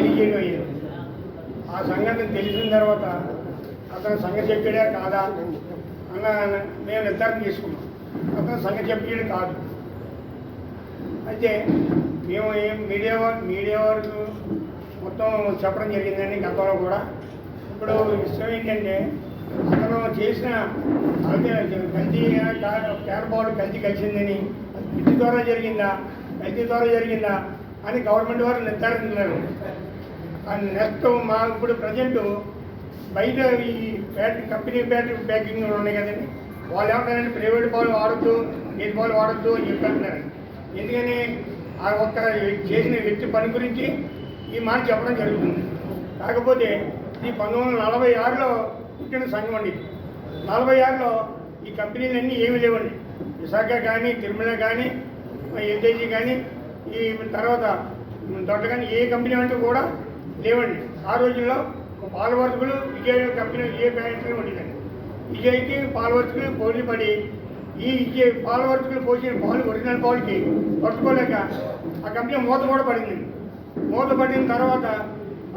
తెలియజేయడం అయ్యేది. ఆ సంఘటన తెలిసిన తర్వాత అతను సంఘ సభ్యుడే కాదా అన్న మేము నిర్ధారణ చేసుకున్నాం. అతను సంఘ సభ్యుడు కాదు. అయితే మేము మీడియా వరకు మొత్తం చెప్పడం జరిగిందండి గతంలో కూడా. ఇప్పుడు విషయం ఏంటంటే అతను చేసిన కల్తీ క్యారబాల్ కల్తీ కలిసిందని ఇంటి ద్వారా జరిగిందా కల్తీ ద్వారా జరిగిందా అని గవర్నమెంట్ వారు నిర్ధారించారు. నెక్స్ట్ మా ఇప్పుడు ప్రజెంట్ బయట ఈ కంపెనీ ప్యాకింగ్ ఉన్నాయి కదండి, వాళ్ళు ఏమంటారంటే ప్రైవేట్ పాలు వాడద్దు, గేదె పాలు వాడద్దు అని చెప్తున్నారండి. ఎందుకని ఆ ఒక్క చేసిన వ్యక్తి పని గురించి ఈ మాట చెప్పడం జరుగుతుంది. కాకపోతే ఈ 1946లో పుట్టిన సంఘం అండి. 46లో ఈ కంపెనీలన్నీ ఏమీ లేవండి. విశాఖ కానీ, తిరుమల కానీ, ఎల్ఐజీ కానీ, ఈ తర్వాత దొడ్డ కానీ ఏ కంపెనీ అంటూ కూడా లేవండి. ఆ రోజుల్లో పాలవర్తకులు విజయ్ కంపెనీ విజయ్ ఫ్యాక్టరీ ఉండేదండి. విజయ్కి పాలవర్తకులు పోటీ పడి ఈ విజయ్ పాలవర్తకులు పోసిన పాలు ఒరిజినల్ పాలుకి పట్టుకోలేక ఆ కంపెనీ మూత కూడా పడిందండి. మూత పడిన తర్వాత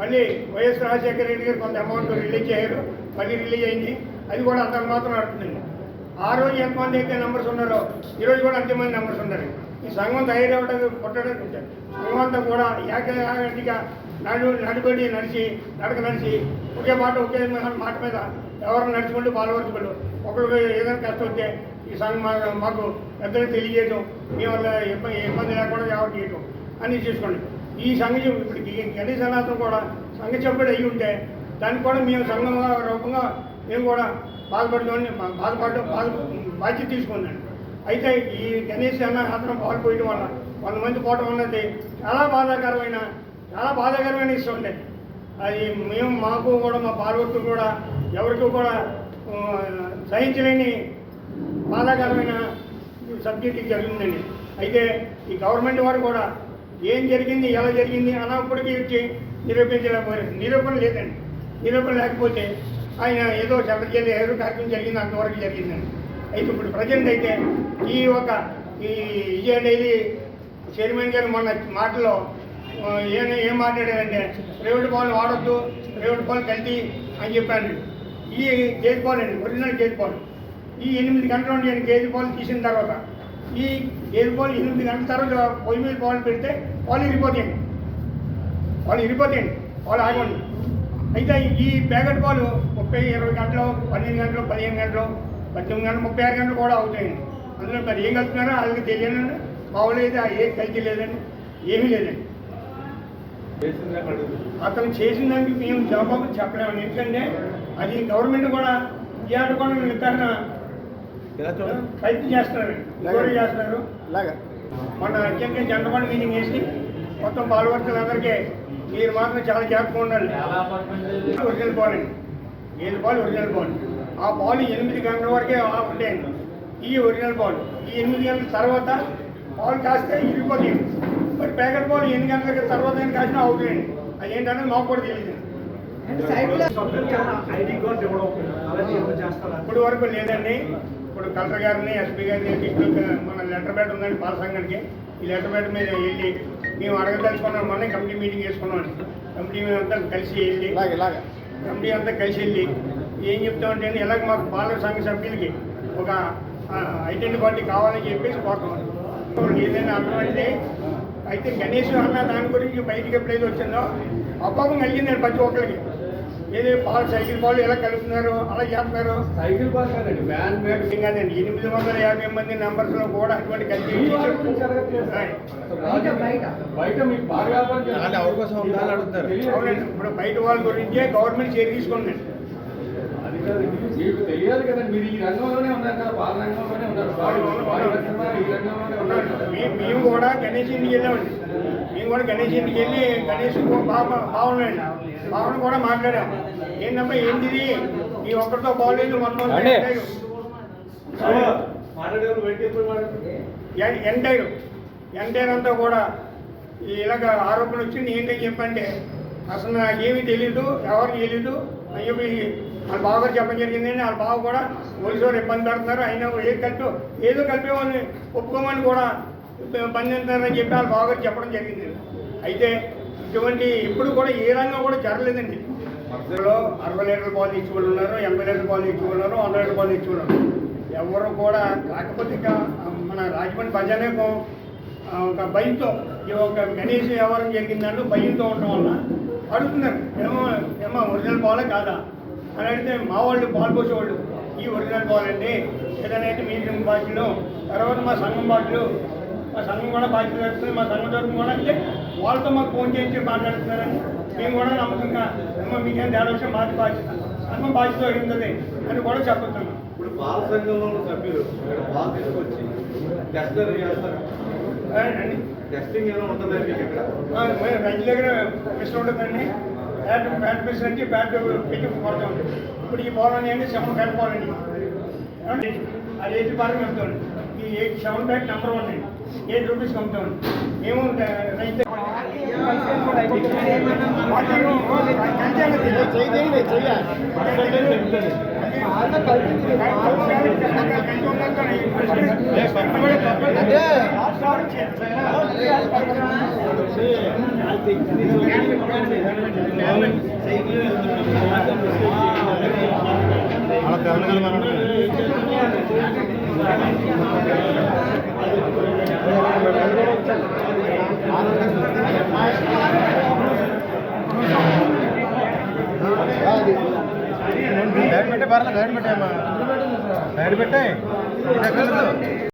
మళ్ళీ వైఎస్ రాజశేఖర రెడ్డి గారు కొంత అమౌంట్ రిలీజ్ చేశారు. మళ్ళీ రిలీజ్ అయింది. అది కూడా అంత మాత్రం నడుతుందండి. ఆ రోజు ఎంతమంది అయితే నెంబర్స్ ఉన్నారో ఈరోజు కూడా అంతమంది నెంబర్స్ ఉన్నారు. ఈ సంఘం తయారవడానికి పుట్టడం సంఘం అంతా కూడా ఏకగా నడిపడి నడక నడిచి ఒకే మాట మీద ఎవరు నడుచుకుంటూ పాల్గొంటుకోడు. ఒకరికి ఏదైనా కష్టం వస్తే ఈ సంఘం మాకు పెద్దలు తెలియజేయడం, మీ వల్ల ఇబ్బంది లేకుండా ఎవరు చేయటం అని చేసుకోండి. ఈ సంఘం ఇప్పటికి గణేష్ అనాథం కూడా సంఘ సభ్యుడు అయ్యి ఉంటే దానికి కూడా మేము సంఘం రూపంగా మేము కూడా బాధపడతామని బాధ్యత తీసుకుందండి. అయితే ఈ గణేష్ అనాథం పాల్పోయడం వల్ల 100 మంది పోవటం అన్నది చాలా బాధాకరమైన విషయం ఉండేది. అది మాకు కూడా మా పాల్గొట్టుకు కూడా ఎవరికి కూడా సహించలేని బాధాకరమైన సబ్జెక్ట్ జరిగిందండి. అయితే ఈ గవర్నమెంట్ వారు కూడా ఏం జరిగింది ఎలా జరిగింది అన్నప్పటికీ వచ్చి నిరూపించలేకపోయారు. నిరూపణ లేదండి. నిరూపణ లేకపోతే ఆయన ఏదో శబ్దజల్లి ఏదో కార్యక్రమం జరిగింది, అంతవరకు జరిగిందండి. అయితే ఇప్పుడు ప్రజెంట్ అయితే ఈ విజయ డైలీ చైర్మన్ గారు మొన్న మాటలో ఏం మాట్లాడారంటే ప్రైవేట్ పాలు వాడొద్దు, ప్రైవేట్ పాలు కల్తీ అని చెప్పాను. ఈ గేదె పాలు అండి, ఒరిజినల్ గేదె పాలు ఈ 8 గంటలు ఉండి గేదె పాలు తీసిన తర్వాత ఈ గేదె పాలు 8 గంటల తర్వాత పొయ్యి మీద పాలు పెడితే పాలు ఇరిపోతాయండి. పాలు ఆగండి. అయితే ఈ ప్యాకెట్ పాలు 30-20 గంటలు, 12 గంటలు, 15 గంటలు, 18 గంటలు, 36 గంటలు కూడా అవుతాయండి. అందులో మరి ఏం కలుపుతున్నారో వాళ్ళకి తెలియనండి. మా వాళ్ళు అయితే ఏం కలిసి లేదండి, ఏమీ లేదండి. అతను చేసిన దానికి మేము జవాబు చెప్పలేము. ఎందుకంటే అది గవర్నమెంట్ కూడా ఇవాళ కూడా నిర్ధారణ ప్రయత్నం చేస్తున్నారు. మన అత్యంత జనరల్ మీటింగ్ వేసి మొత్తం పాల్గొంటులందరికీ మీరు మాత్రం చాలా జాగ్రత్తగా ఉండాలి. ఒరిజినల్ పాలు అండి, గేదె పాలు ఒరిజినల్ పాలు. ఆ పాలు 8 గంటల వరకే ఉంటాయండి. ఈ ఒరిజినల్ పాలు ఈ 8 గంటల తర్వాత పాలు కాస్తే ఇరిగిపోతాయి. మరి ప్యాకెట్ పాలు 8 గంటల తర్వాత కాసినా అవుతాయండి. అది ఏంటనేది మాకు కూడా తెలియదు. ఇప్పుడు వరకు లేదండి. ఇప్పుడు కలెక్టర్ గారిని, ఎస్పీ గారిని మన లెటర్ ప్యాడ్ ఉందండి పాల సంఘానికి. ఈ లెటర్ ప్యాడ్ మీద వెళ్ళి మేము అడగదలుచుకున్నాం. మొన్న కమిటీ మీటింగ్ వేసుకున్నాం. కమిటీ అంతా కలిసి వెళ్ళి ఏం చెప్తామంటే ఇలాగ మాకు పాల సంఘ సభ్యులకి ఒక ఐడెంటిటీ కార్డు కావాలని చెప్పేసి కోరుతున్నాం. ఏదైనా అర్థమైంది. అయితే గణేష్ అన్న దాని గురించి బయటికి ఎప్పుడైతే వచ్చిందో అపాపం కలిగిందండి ప్రతి ఒక్కరికి. ఏదో పాలు సైకిల్ పాలు ఎలా కలుపుతున్నారు, అలా చేస్తున్నారు. సైకిల్ పాలు కాదండి, వ్యాన్ కాదండి. 850 మంది నెంబర్స్లో కూడా అటువంటి కలిసి అవునండి. ఇప్పుడు బయట వాళ్ళ గురించే గవర్నమెంట్ చర్య తీసుకుందండి. మీకు తెలియాలి కదండి, మీరు ఈ రంగంలోనే ఉన్నారు కదా, పాల రంగంలోనే ఉన్నారు. మేము కూడా గణేష్ ఇంటికి వెళ్ళామండి. గణేష్ బావను కూడా మాట్లాడాం. ఏంటమ్మా ఏంటిది ఈ ఒక్కరితో బాగోలేదు మొత్తం ఎంటైర్ అంతా కూడా ఇలాగ ఆరోపణలు వచ్చింది. ఏంటని చెప్పంటే అసలు నాకేమీ తెలీదు, ఎవరికి తెలీదు అని చెప్పి వాళ్ళ బావగారు చెప్పడం జరిగిందండి. వాళ్ళ బావ కూడా పోలీసు వారు ఇబ్బంది పెడుతున్నారు, అయినా ఏదో కలిపే వాళ్ళని ఒప్పుకోమని కూడా బంధిస్తారని చెప్పి వాళ్ళ బావగారు చెప్పడం జరిగింది. అయితే ఇటువంటి ఇప్పుడు కూడా ఏ రంగం కూడా జరగలేదండి. మధ్యలో 60 లీటర్ల పాలు ఇచ్చేవాళ్ళు ఉన్నారు, 80 లీటర్ల పాలు ఇచ్చేవాళ్ళు ఉన్నారు, 100 లీటర్ల పాలు ఇచ్చేవాళ్ళు ఉన్నారు. ఎవరు కూడా కాకపోతే ఇక మన రాజమండ్రి ప్రజానేకం ఒక భయంతో ఈ ఒక గణేష్ వ్యవహారం జరిగిందంటూ భయంతో ఉండడం వల్ల అడుగుతున్నారు, ఏమో ఒరిజినల్ పాలే కాదా అని అడిగితే మా వాళ్ళు పాలు పోసేవాళ్ళు ఈ ఒరిజినల్ పాలు అండి, ఏదైనా అయితే మీ బాధ్యులు, తర్వాత మా సంఘం బాధ్యులు, మా సంఘం కూడా బాధ్యత వేస్తుంది, మా సంఘం తరఫున కూడా అంటే వాళ్ళతో మాకు ఫోన్ చేయించి మాట్లాడుతున్నారని మేము కూడా నమ్మకంగా ఏమో మీకేం తేడా వచ్చే మాది బాధ్యత, సంఘం బాధ్యత ఉంటుంది అని కూడా చెప్పుతున్నాం. ఇప్పుడు పాల సంఘంలో ఉన్న సభ్యులు ఇక్కడ పాలు తీసుకొచ్చి టెస్టర్ చేస్తారు. అండి టెస్టింగ్ ఏమైనా ఉంటుందా మీకు ఇక్కడ? రైతు దగ్గర మిషన్ ఉంటుందండి, ప్యాట్ మిషన్ అంటే ప్యాట్ పెట్టి కొడతా ఉంటుంది. ఇప్పుడు ఈ పాలు అనేది 7 ప్యాట్ పాలు అండి, అది 80 పాలు అమ్ముతామండి. ఈ 7 ప్యాట్ నెంబర్ 1 అండి, 8 రూపీస్కి అమ్ముతామండి. మేము రైతు గైడ్ పెట్టే పర్లేదు, గైడ్ పెట్టాయమ్మా, గైడ్ పెట్టాయి.